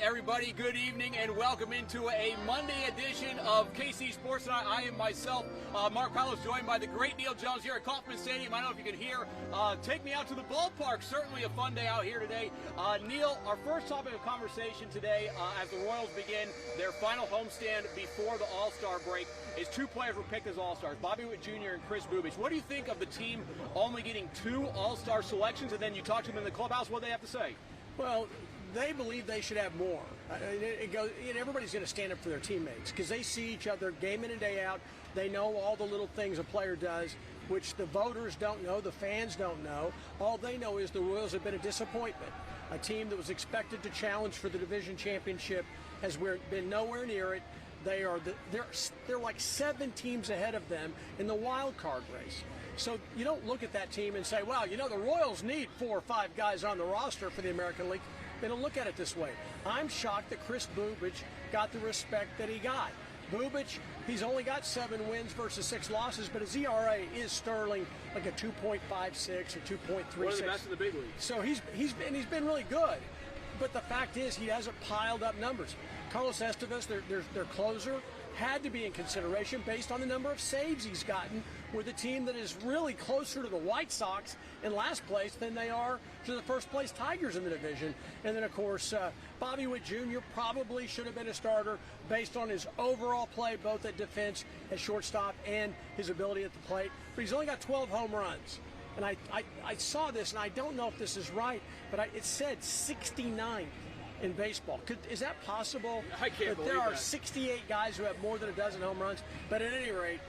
everybody, good evening and welcome into a Monday edition of KC Sports Night. I am myself, Mark Picollo, joined by the great Neal Jones here at Kauffman Stadium. I don't know if you can hear. Take me out to the ballpark. Certainly a fun day out here today. Neal, our first topic of conversation today as the Royals begin their final homestand before the All-Star break is two players were picked as All-Stars, Bobby Witt Jr. and Kris Bubic. What do you think of the team only getting two All-Star selections, and then you talk to them in the clubhouse, what do they have to say? Well, they believe they should have more. Everybody's going to stand up for their teammates because they see each other game in and day out. They know all the little things a player does, which the voters don't know, the fans don't know. All they know is the Royals have been a disappointment. A team that was expected to challenge for the division championship has been nowhere near it. They're like 7 teams ahead of them in the wild card race. So you don't look at that team and say, well, you know, the Royals need 4 or 5 guys on the roster for the American League. They don't look at it this way. I'm shocked that Kris Bubic got the respect that he got. Bubic, he's only got 7 wins versus 6 losses, but his ERA is sterling, like a 2.56 or 2.36. One of the best in the big league. So he's been really good. But the fact is, he hasn't piled up numbers. Carlos Estevez, their closer, had to be in consideration based on the number of saves he's gotten with a team that is really closer to the White Sox in last place than they are to the first place Tigers in the division. And then, of course, Bobby Witt Jr. probably should have been a starter based on his overall play, both at defense, at shortstop, and his ability at the plate. But he's only got 12 home runs. And I saw this, and I don't know if this is right, but it said 69 in baseball. Is that possible? I can't believe there are that. 68 guys who have more than a dozen home runs. But at any rate,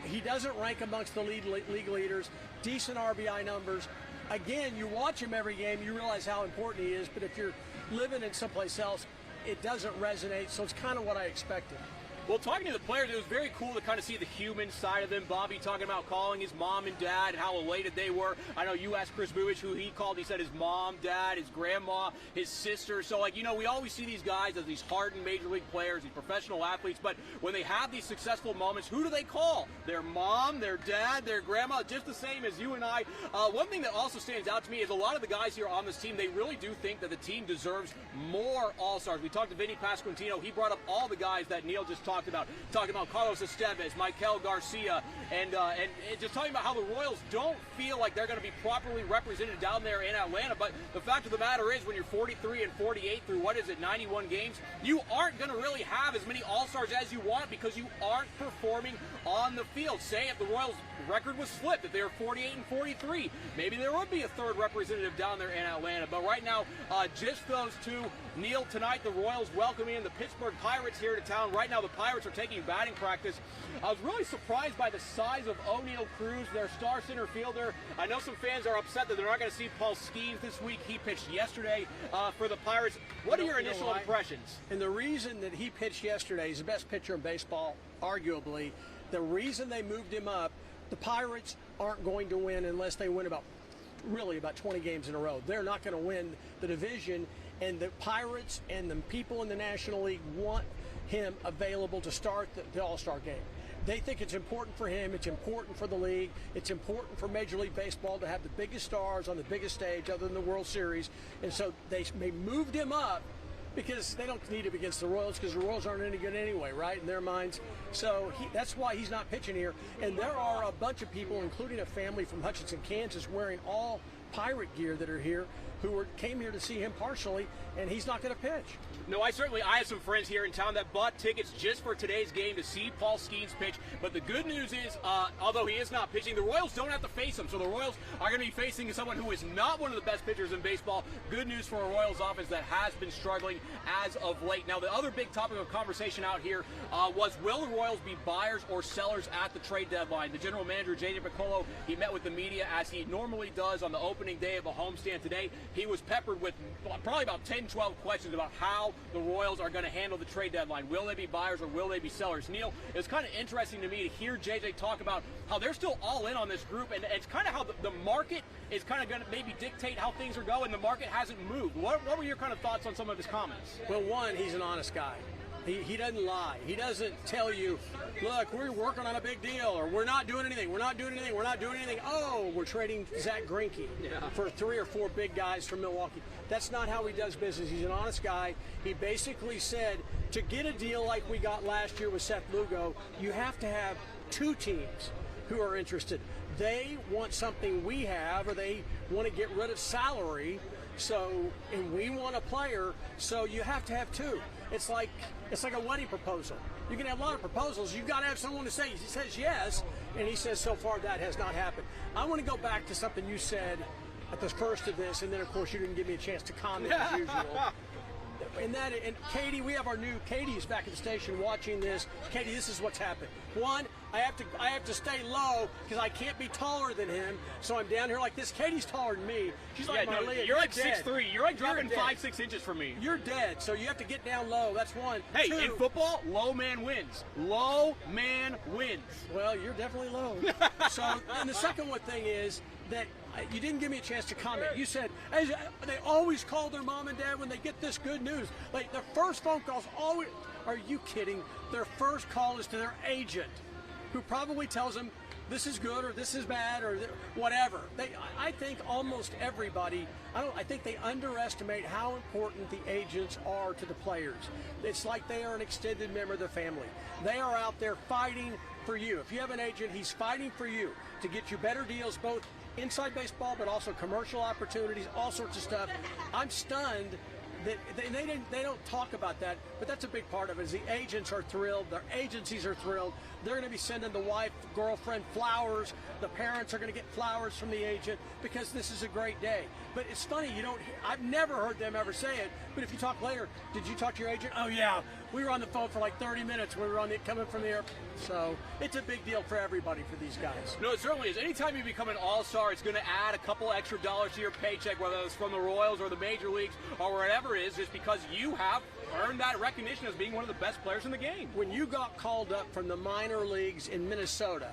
he doesn't rank amongst the league leaders. Decent RBI numbers. Again, you watch him every game, you realize how important he is. But if you're living in someplace else, it doesn't resonate. So it's kind of what I expected. Well, talking to the players, it was very cool to kind of see the human side of them. Bobby talking about calling his mom and dad, how elated they were. I know you asked Kris Bubic who he called. He said his mom, dad, his grandma, his sister. So, like, you know, we always see these guys as these hardened major league players, these professional athletes. But when they have these successful moments, who do they call? Their mom, their dad, their grandma, just the same as you and I. One thing that also stands out to me is a lot of the guys here on this team, they really do think that the team deserves more All-Stars. We talked to Vinny Pasquantino. He brought up all the guys that Neal just talking about Carlos Estevez, Maikel Garcia, and just talking about how the Royals don't feel like they're going to be properly represented down there in Atlanta. But the fact of the matter is, when you're 43 and 48 through, 91 games, you aren't going to really have as many All-Stars as you want because you aren't performing on the field. Say if the Royals record was flipped, if they were 48 and 43, maybe there would be a third representative down there in Atlanta. But right now, just those two. Neal, tonight the Royals welcoming in the Pittsburgh Pirates here to town. Right now the Pirates are taking batting practice. I was really surprised by the size of O'Neal Cruz, their star center fielder. I know some fans are upset that they're not going to see Paul Skeens this week. He pitched yesterday for the Pirates. What are your initial impressions? And the reason that he pitched yesterday, he's the best pitcher in baseball, arguably. The reason they moved him up, the Pirates aren't going to win unless they win about 20 games in a row. They're not going to win the division, and the Pirates and the people in the National League want him available to start the All-Star game. They think it's important for him, it's important for the league, it's important for Major League Baseball to have the biggest stars on the biggest stage other than the World Series, and so they moved him up because they don't need him against the Royals because the Royals aren't any good anyway, right, in their minds. So that's why he's not pitching here. And there are a bunch of people, including a family from Hutchinson, Kansas, wearing all Pirate gear that are here who came here to see him partially, and he's not going to pitch. No, I have some friends here in town that bought tickets just for today's game to see Paul Skeens pitch. But the good news is, although he is not pitching, the Royals don't have to face him. So the Royals are going to be facing someone who is not one of the best pitchers in baseball. Good news for a Royals offense that has been struggling as of late. Now, the other big topic of conversation out here was, will the Royals be buyers or sellers at the trade deadline? The general manager, J.J. Picollo, he met with the media as he normally does on the opening day of a homestand today. He was peppered with probably about 10, 12 questions about how the Royals are going to handle the trade deadline. Will they be buyers or will they be sellers? Neal, it's kind of interesting to me to hear JJ talk about how they're still all in on this group, and it's kind of how the market is kind of going to maybe dictate how things are going. The market hasn't moved. What were your kind of thoughts on some of his comments? Well, one, he's an honest guy. He doesn't lie. He doesn't tell you, look, we're working on a big deal, or we're not doing anything. We're not doing anything. We're not doing anything. Oh, we're trading Zach Greinke for 3 or 4 big guys from Milwaukee. That's not how he does business. He's an honest guy. He basically said to get a deal like we got last year with Seth Lugo, you have to have 2 teams who are interested. They want something we have, or they want to get rid of salary. So, and we want a player, so you have to have 2. It's like a wedding proposal. You can have a lot of proposals. You've got to have someone to say he says yes, and he says so far that has not happened. I want to go back to something you said at the first of this, and then of course you didn't give me a chance to comment as usual. And Katie, we have our new Katie's back at the station watching this. Katie, this is what's happened. One, I have to stay low because I can't be taller than him, so I'm down here like this. Katie's taller than me. She's like my lead. You're like 6'3". You're like dropping 5-6 inches from me. You're dead, so you have to get down low. That's one. Hey, 2, in football, low man wins. Low man wins. Well, you're definitely low. So, and the second one thing is that you didn't give me a chance to comment. You said they always call their mom and dad when they get this good news. Like their first phone calls always. Are you kidding? Their first call is to their agent, who probably tells them this is good or this is bad or whatever. I think almost everybody. I think they underestimate how important the agents are to the players. It's like they are an extended member of the family. They are out there fighting for you. If you have an agent, he's fighting for you to get you better deals, both inside baseball, but also commercial opportunities, all sorts of stuff. I'm stunned that they don't talk about that, but that's a big part of it. Is the agents are thrilled, their agencies are thrilled. They're going to be sending the wife, girlfriend flowers. The parents are going to get flowers from the agent because this is a great day. But it's funny, I've never heard them ever say it, but if you talk later, did you talk to your agent? Oh yeah, we were on the phone for like 30 minutes when we were coming from the airport. So it's a big deal for everybody, for these guys. No, it certainly is. Anytime you become an all-star, it's going to add a couple extra dollars to your paycheck, whether it's from the Royals or the major leagues or wherever it is, just because you have earned that recognition as being one of the best players in the game. When you got called up from the minor leagues in Minnesota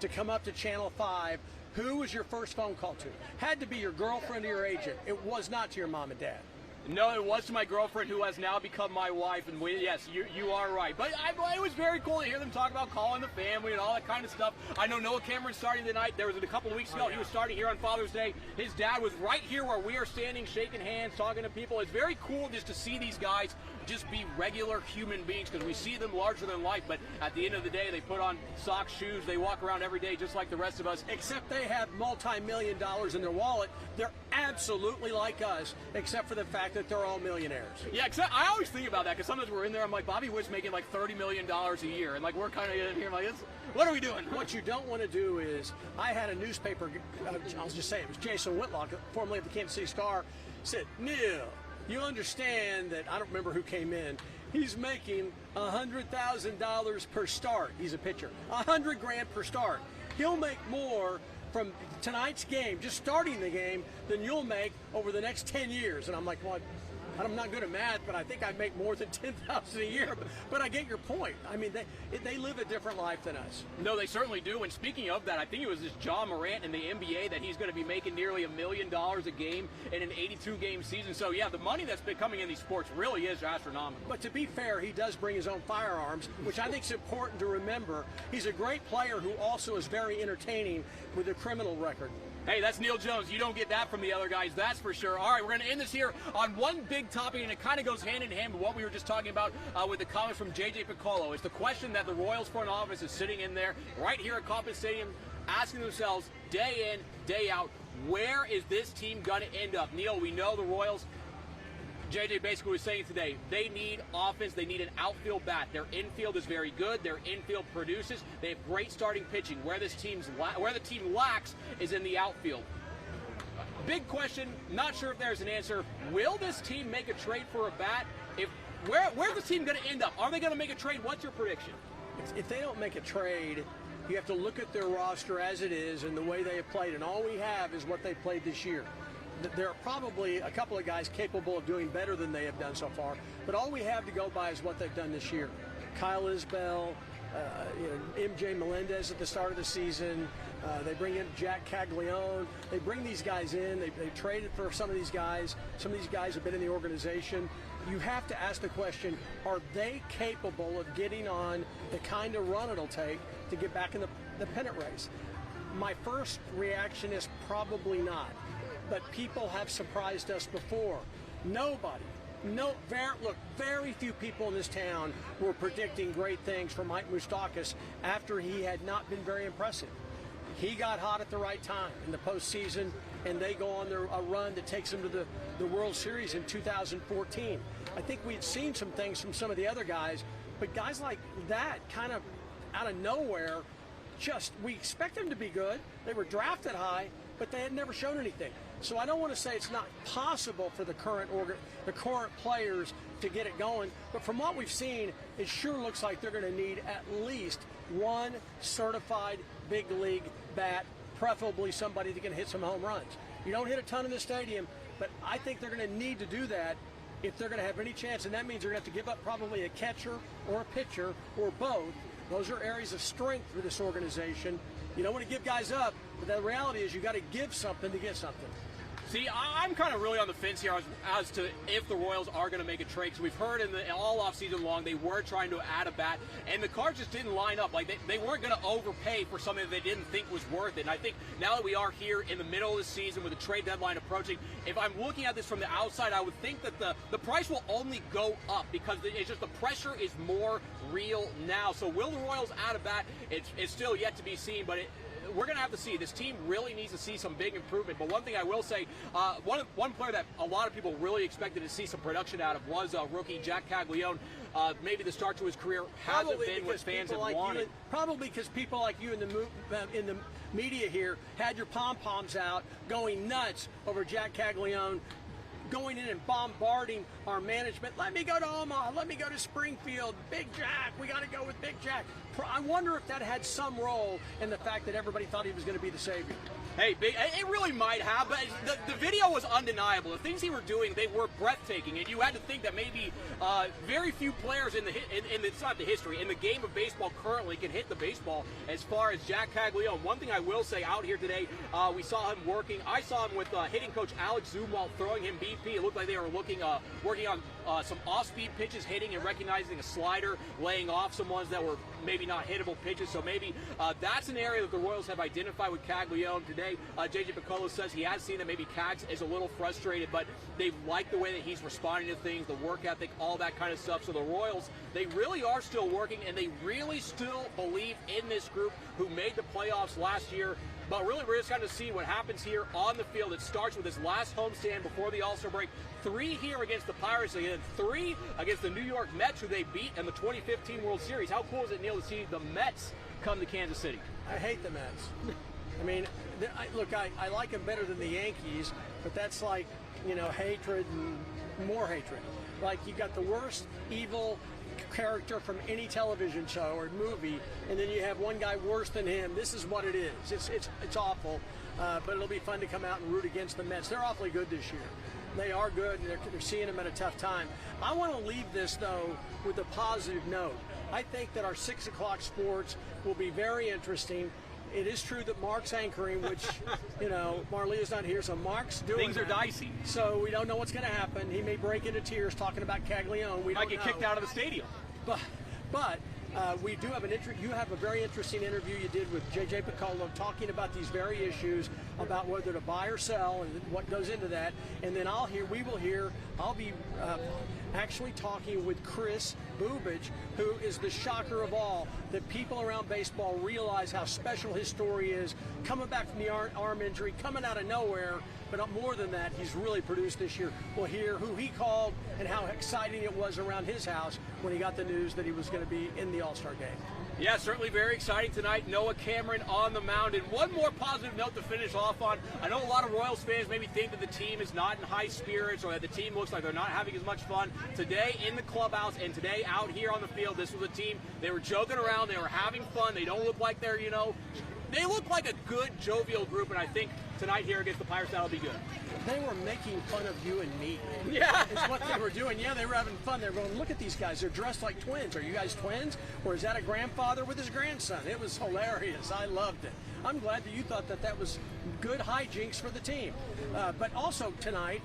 to come up to Channel 5, who was your first phone call to? Had to be your girlfriend or your agent. It was not to your mom and dad. No, it was to my girlfriend, who has now become my wife, and yes, you are right. But it was very cool to hear them talk about calling the family and all that kind of stuff. I know Noah Cameron's starting tonight. There was a couple of weeks ago, he was starting here on Father's Day. His dad was right here where we are standing, shaking hands, talking to people. It's very cool just to see these guys just be regular human beings, because we see them larger than life, but at the end of the day, they put on socks, shoes, they walk around every day just like the rest of us. Except they have multi-million dollars in their wallet. They're absolutely like us, except for the fact that they're all millionaires. Yeah, except I always think about that, because sometimes we're in there, I'm like, Bobby Wood's making like $30 million a year, and like we're kind of in here like, what are we doing? What you don't want to do is, I had a newspaper, I'll just say it was Jason Whitlock, formerly of the Kansas City Star, said, Neal, you understand that, I don't remember who came in, he's making $100,000 per start. He's a pitcher. $100,000 per start. He'll make more from tonight's game, just starting the game, than you'll make over the next 10 years. And I'm like, well, I'm not good at math, but I think I make more than $10,000 a year. But I get your point. I mean, they live a different life than us. No, they certainly do. And speaking of that, I think it was this John Morant in the NBA that he's going to be making nearly $1 million a game in an 82-game season. So, yeah, the money that's been coming in these sports really is astronomical. But to be fair, he does bring his own firearms, which I think is important to remember. He's a great player who also is very entertaining with a criminal record. Hey, that's Neal Jones. You don't get that from the other guys, that's for sure. All right, we're going to end this here on one big topic, and it kind of goes hand in hand with what we were just talking about with the comments from J.J. Picollo. It's the question that the Royals front office is sitting in there right here at Kauffman Stadium asking themselves day in, day out, where is this team going to end up? Neal, we know the Royals, JJ basically was saying today, they need offense, they need an outfield bat. Their infield is very good, their infield produces, they have great starting pitching. Where the team lacks is in the outfield. Big question, not sure if there's an answer. Will this team make a trade for a bat? Where's the team going to end up? Are they going to make a trade? What's your prediction? If they don't make a trade, you have to look at their roster as it is and the way they have played, and all we have is what they played this year. There are probably a couple of guys capable of doing better than they have done so far, but all we have to go by is what they've done this year. Kyle Isbell, MJ Melendez at the start of the season. They bring in Jack Caglione. They bring these guys in. They traded for some of these guys. Some of these guys have been in the organization. you have to ask the question, are they capable of getting on the kind of run it'll take to get back in the pennant race? My first reaction is probably not. But people have surprised us before. Very few people in this town were predicting great things for Mike Moustakas after he had not been very impressive. He got hot at the right time in the postseason, and they go on a run that takes them to the World Series in 2014. I think we'd seen some things from some of the other guys, but guys like that kind of out of nowhere, we expect them to be good. They were drafted high, but they had never shown anything. So I don't want to say it's not possible for the current players to get it going, but from what we've seen, it sure looks like they're going to need at least one certified big league bat, preferably somebody that can hit some home runs. You don't hit a ton in the stadium, but I think they're going to need to do that if they're going to have any chance, and that means they're going to have to give up probably a catcher or a pitcher or both. Those are areas of strength for this organization. You don't want to give guys up, but the reality is you got to give something to get something. See, I'm kind of really on the fence here as to if the Royals are going to make a trade. Because we've heard all offseason long they were trying to add a bat, and the cards just didn't line up. Like they weren't going to overpay for something that they didn't think was worth it. And I think now that we are here in the middle of the season with the trade deadline approaching, if I'm looking at this from the outside, I would think that the price will only go up because it's just the pressure is more real now. So will the Royals add a bat? It's still yet to be seen, but we're going to have to see. This team really needs to see some big improvement. But one thing I will say, one player that a lot of people really expected to see some production out of was rookie Jack Caglione. Maybe the start to his career hasn't been what fans have wanted. Probably because people like you in the media here had your pom-poms out going nuts over Jack Caglione, going in and bombarding our management. Let me go to Omaha. Let me go to Springfield. Big Jack. We got to go with Big Jack. I wonder if that had some role in the fact that everybody thought he was going to be the savior. Hey, it really might have, but the video was undeniable. The things he were doing, they were breathtaking, and you had to think that maybe very few players in it's not the history, in the game of baseball currently can hit the baseball as far as Jack Caglione. One thing I will say out here today, we saw him working. I saw him with hitting coach Alex Zumwalt throwing him BP. It looked like they were working on some off-speed pitches, hitting and recognizing a slider, laying off some ones that were maybe not hittable pitches. So maybe that's an area that the Royals have identified with Caglione today. JJ Picollo says he has seen that maybe Cags is a little frustrated, but they like the way that he's responding to things, the work ethic, all that kind of stuff. So the Royals, they really are still working, and they really still believe in this group who made the playoffs last year. But really, we're just going to see what happens here on the field. It starts with this last homestand before the All-Star break. 3 here against the Pirates, and 3 against the New York Mets, who they beat in the 2015 World Series. How cool is it, Neal, to see the Mets come to Kansas City? I hate the Mets. I mean, look, I like them better than the Yankees, but that's like, hatred and more hatred. Like, you got the worst evil character from any television show or movie, and then you have one guy worse than him. This is what it is. It's awful, but it'll be fun to come out and root against the Mets. They're awfully good this year. They are good, and they're seeing them at a tough time. I want to leave this, though, with a positive note. I think that our 6 o'clock sports will be very interesting. It is true that Mark's anchoring, which, Marlia's not here, so Mark's doing Things are dicey. So we don't know what's going to happen. He may break into tears talking about Caglione. We might get kicked out of the stadium. But we do have you have a very interesting interview you did with JJ Picollo talking about these very issues, about whether to buy or sell and what goes into that. And then I'll be actually talking with Chris Bubich, who is the shocker of all, that people around baseball realize how special his story is, coming back from the arm injury, coming out of nowhere. But more than that, he's really produced this year. We'll hear who he called and how exciting it was around his house when he got the news that he was going to be in the All-Star game. Yeah, certainly very exciting tonight. Noah Cameron on the mound. And one more positive note to finish off on. I know a lot of Royals fans maybe think that the team is not in high spirits or that the team looks like they're not having as much fun. Today in the clubhouse and today out here on the field, this was a team. They were joking around. They were having fun. They don't look like they're, they look like a good, jovial group. And I think tonight here against the Pirates, that'll be good. They were making fun of you and me. Yeah. It's what they were doing. Yeah, they were having fun. They were going, look at these guys. They're dressed like twins. Are you guys twins? Or is that a grandfather with his grandson? It was hilarious. I loved it. I'm glad that you thought that was good hijinks for the team. But also tonight,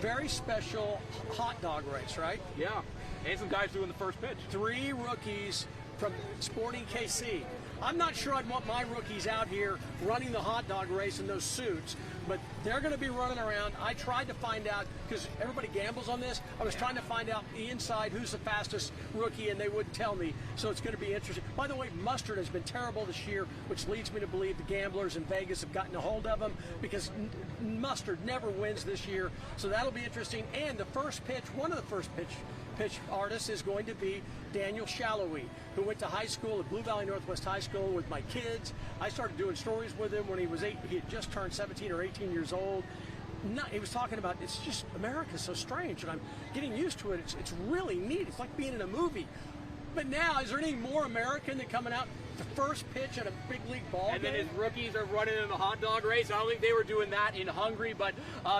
very special hot dog race, right? Yeah, and some guys doing the first pitch. 3 rookies from Sporting KC. I'm not sure I'd want my rookies out here running the hot dog race in those suits, but they're going to be running around. I tried to find out, because everybody gambles on this, I was trying to find out the inside who's the fastest rookie, and they wouldn't tell me, so it's going to be interesting. By the way, Mustard has been terrible this year, which leads me to believe the gamblers in Vegas have gotten a hold of him, because Mustard never wins this year, so that'll be interesting. And the first pitch, one of the first pitch artists is going to be Daniel Shallowy, who went to high school at Blue Valley Northwest High School with my kids. I started doing stories with him when he was 8. He had just turned 17 or 18 years old. He was talking about, it's just, America's so strange, and I'm getting used to it. It's really neat. It's like being in a movie. But now, is there anything more American than coming out the first pitch at a big league ball And game? then his rookies are running in the hot dog race. I don't think they were doing that in Hungary, but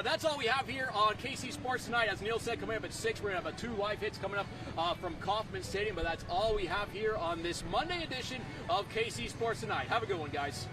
that's all we have here on KC Sports Tonight. As Neal said, coming up at 6, we're going to have 2 live hits coming up from Kauffman Stadium, but that's all we have here on this Monday edition of KC Sports Tonight. Have a good one, guys.